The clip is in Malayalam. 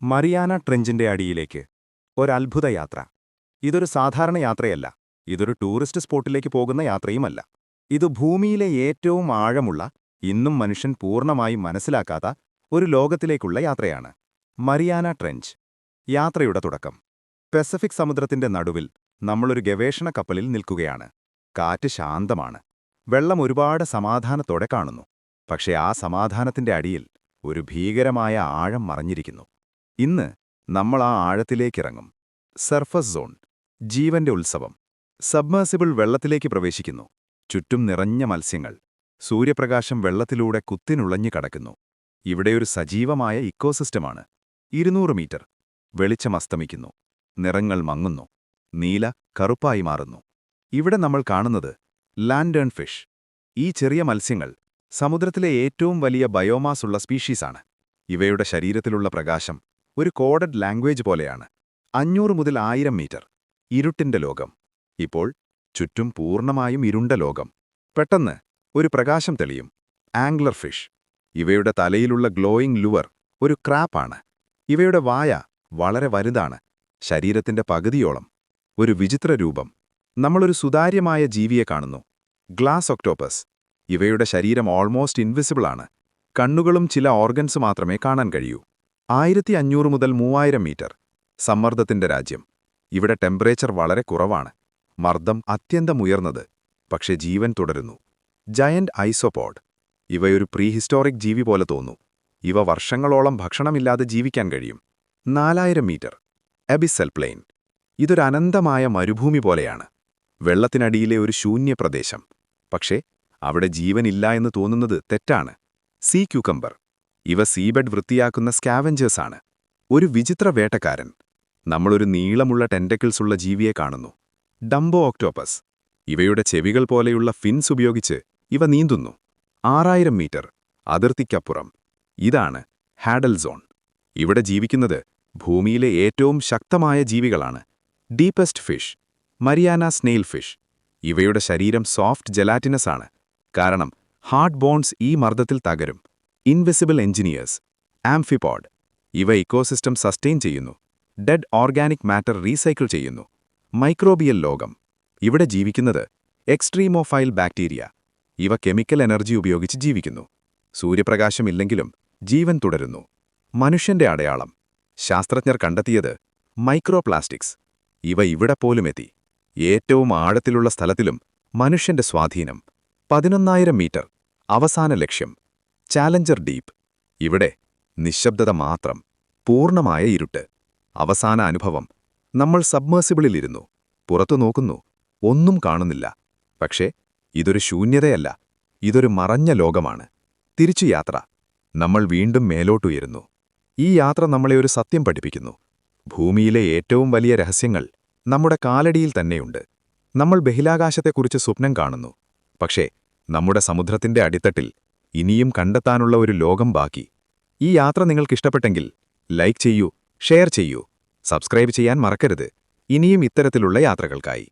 മറിയാന ട്രെഞ്ചിന്റെ അടിയിലേക്ക് ഒരത്ഭുത യാത്ര. ഇതൊരു സാധാരണ യാത്രയല്ല. ഇതൊരു ടൂറിസ്റ്റ് സ്പോട്ടിലേക്ക് പോകുന്ന യാത്രയുമല്ല. ഇത് ഭൂമിയിലെ ഏറ്റവും ആഴമുള്ള, ഇന്നും മനുഷ്യൻ പൂർണ്ണമായി മനസ്സിലാക്കാത്ത ഒരു ലോകത്തിലേക്കുള്ള യാത്രയാണ്. Mariana trench. യാത്രയുടെ തുടക്കം. പസഫിക് സമുദ്രത്തിന്റെ നടുവിൽ നമ്മളൊരു ഗവേഷണ കപ്പലിൽ നിൽക്കുകയാണ്. കാറ്റ് ശാന്തമാണ്. വെള്ളം ഒരുപാട് സമാധാനത്തോടെ കാണുന്നു. പക്ഷേ ആ സമാധാനത്തിന്റെ അടിയിൽ ഒരു ഭീകരമായ ആഴം മറഞ്ഞിരിക്കുന്നു. ഇന്ന് നമ്മൾ ആ ആഴത്തിലേക്കിറങ്ങും. Surface zone. ജീവന്റെ ഉത്സവം. സബ്മേഴ്സിബിൾ വെള്ളത്തിലേക്ക് പ്രവേശിക്കുന്നു. ചുറ്റും നിറഞ്ഞ മത്സ്യങ്ങൾ. സൂര്യപ്രകാശം വെള്ളത്തിലൂടെ കുത്തിനുളഞ്ഞു കടക്കുന്നു. ഇവിടെയൊരു സജീവമായ ഇക്കോസിസ്റ്റമാണ്. 200 മീറ്റർ. വെളിച്ചം അസ്തമിക്കുന്നു. നിറങ്ങൾ മങ്ങുന്നു. നീല കറുപ്പായി മാറുന്നു. ഇവിടെ നമ്മൾ കാണുന്നത് ലാൻഡേൺ ഫിഷ്. ഈ ചെറിയ മത്സ്യങ്ങൾ സമുദ്രത്തിലെ ഏറ്റവും വലിയ ബയോമാസ് ഉള്ള സ്പീഷീസാണ്. ഇവയുടെ ശരീരത്തിലുള്ള പ്രകാശം ഒരു കോഡഡ് ലാംഗ്വേജ് പോലെയാണ്. 500 മുതൽ 1000 മീറ്റർ. ഇരുട്ടിന്റെ ലോകം. ഇപ്പോൾ ചുറ്റും പൂർണ്ണമായും ഇരുണ്ട ലോകം. പെട്ടെന്ന് ഒരു പ്രകാശം തെളിയും. Angler fish. ഇവയുടെ തലയിലുള്ള ഗ്ലോയിങ് ലുവർ ഒരു ക്രാപ്പാണ്. ഇവയുടെ വായ വളരെ വലുതാണ്. ശരീരത്തിന്റെ പകുതിയോളം. ഒരു വിചിത്ര രൂപം. നമ്മളൊരു സുതാര്യമായ ജീവിയെ കാണുന്നു. Glass octopus. ഇവയുടെ ശരീരം ഓൾമോസ്റ്റ് ഇൻവിസിബിളാണ്. കണ്ണുകളും ചില ഓർഗൻസ് മാത്രമേ കാണാൻ കഴിയൂ. 1500 മുതൽ 3000 മീറ്റർ. സമ്മർദ്ദത്തിന്റെ രാജ്യം. ഇവിടെ ടെമ്പറേച്ചർ വളരെ കുറവാണ്. മർദ്ദം അത്യന്തം ഉയർന്നത്. പക്ഷെ ജീവൻ തുടരുന്നു. Giant isopod. ഇവയൊരു പ്രീഹിസ്റ്റോറിക് ജീവി പോലെ തോന്നു. ഇവ വർഷങ്ങളോളം ഭക്ഷണമില്ലാതെ ജീവിക്കാൻ കഴിയും. 4000 മീറ്റർ. എബിസൽ പ്ലെയിൻ. ഇതൊരു അനന്തമായ മരുഭൂമി പോലെയാണ്. വെള്ളത്തിനടിയിലെ ഒരു ശൂന്യപ്രദേശം. പക്ഷേ അവിടെ ജീവനില്ല എന്ന് തോന്നുന്നത് തെറ്റാണ്. See cucumber. ഇവ സീബെഡ് വൃത്തിയാക്കുന്ന സ്കാവഞ്ചേഴ്സാണ്. ഒരു വിചിത്ര വേട്ടക്കാരൻ. നമ്മളൊരു നീളമുള്ള ടെൻറ്റക്കിൾസ് ഉള്ള ജീവിയെ കാണുന്നു. Dumbo octopus. ഇവയുടെ ചെവികൾ പോലെയുള്ള ഫിൻസ് ഉപയോഗിച്ച് ഇവ നീന്തുന്നു. 6000 മീറ്റർ. അതിർത്തിക്കപ്പുറം. ഇതാണ് ഹാഡൽ സോൺ. ഇവിടെ ജീവിക്കുന്നത് ഭൂമിയിലെ ഏറ്റവും ശക്തമായ ജീവികളാണ്. Deepest fish. Mariana snail fish. ഇവയുടെ ശരീരം സോഫ്റ്റ് ജെലാറ്റിനസ് ആണ്. കാരണം ഹാർഡ് ബോൺസ് ഈ മർദ്ദത്തിൽ തകരും. Invisible engineers. ആംഫിപോഡ്. ഇവ ഇക്കോസിസ്റ്റം സസ്റ്റെയിൻ ചെയ്യുന്നു. ഡെഡ് ഓർഗാനിക് മാറ്റർ റീസൈക്കിൾ ചെയ്യുന്നു. മൈക്രോബിയൽ ലോകം. ഇവിടെ ജീവിക്കുന്നത് എക്സ്ട്രീമോഫൈൽ ബാക്ടീരിയ. ഇവ കെമിക്കൽ എനർജി ഉപയോഗിച്ച് ജീവിക്കുന്നു. സൂര്യപ്രകാശമില്ലെങ്കിലും ജീവൻ തുടരുന്നു. മനുഷ്യന്റെ അടയാളം. ശാസ്ത്രജ്ഞർ കണ്ടെത്തിയത് മൈക്രോപ്ലാസ്റ്റിക്സ്. ഇവ ഇവിടെ പോലുമെത്തി. ഏറ്റവും ആഴത്തിലുള്ള സ്ഥലത്തിലും മനുഷ്യന്റെ സ്വാധീനം. 11000 മീറ്റർ. അവസാന ലക്ഷ്യം. Challenger deep. ഇവിടെ നിശബ്ദത മാത്രം. പൂർണ്ണമായ ഇരുട്ട്. അവസാന അനുഭവം. നമ്മൾ സബ്മേഴ്സിബിളിലിരുന്നു. പുറത്തു നോക്കുന്നു. ഒന്നും കാണുന്നില്ല. പക്ഷേ ഇതൊരു ശൂന്യതയല്ല. ഇതൊരു മറഞ്ഞ ലോകമാണ്. തിരിച്ചു യാത്ര. നമ്മൾ വീണ്ടും മേലോട്ടുയരുന്നു. ഈ യാത്ര നമ്മളെ ഒരു സത്യം പഠിപ്പിക്കുന്നു. ഭൂമിയിലെ ഏറ്റവും വലിയ രഹസ്യങ്ങൾ നമ്മുടെ കാലടിയിൽ തന്നെയുണ്ട്. നമ്മൾ ബഹിരാകാശത്തെക്കുറിച്ച് സ്വപ്നം കാണുന്നു. പക്ഷേ നമ്മുടെ സമുദ്രത്തിന്റെ അടിത്തട്ടിൽ ഇനിയും കണ്ടെത്താനുള്ള ഒരു ലോകം ബാക്കി. ഈ യാത്ര നിങ്ങൾക്കിഷ്ടപ്പെട്ടെങ്കിൽ ലൈക്ക് ചെയ്യൂ, ഷെയർ ചെയ്യൂ, സബ്സ്ക്രൈബ് ചെയ്യാൻ മറക്കരുത്. ഇനിയും ഇത്തരത്തിലുള്ള യാത്രകൾക്കായി.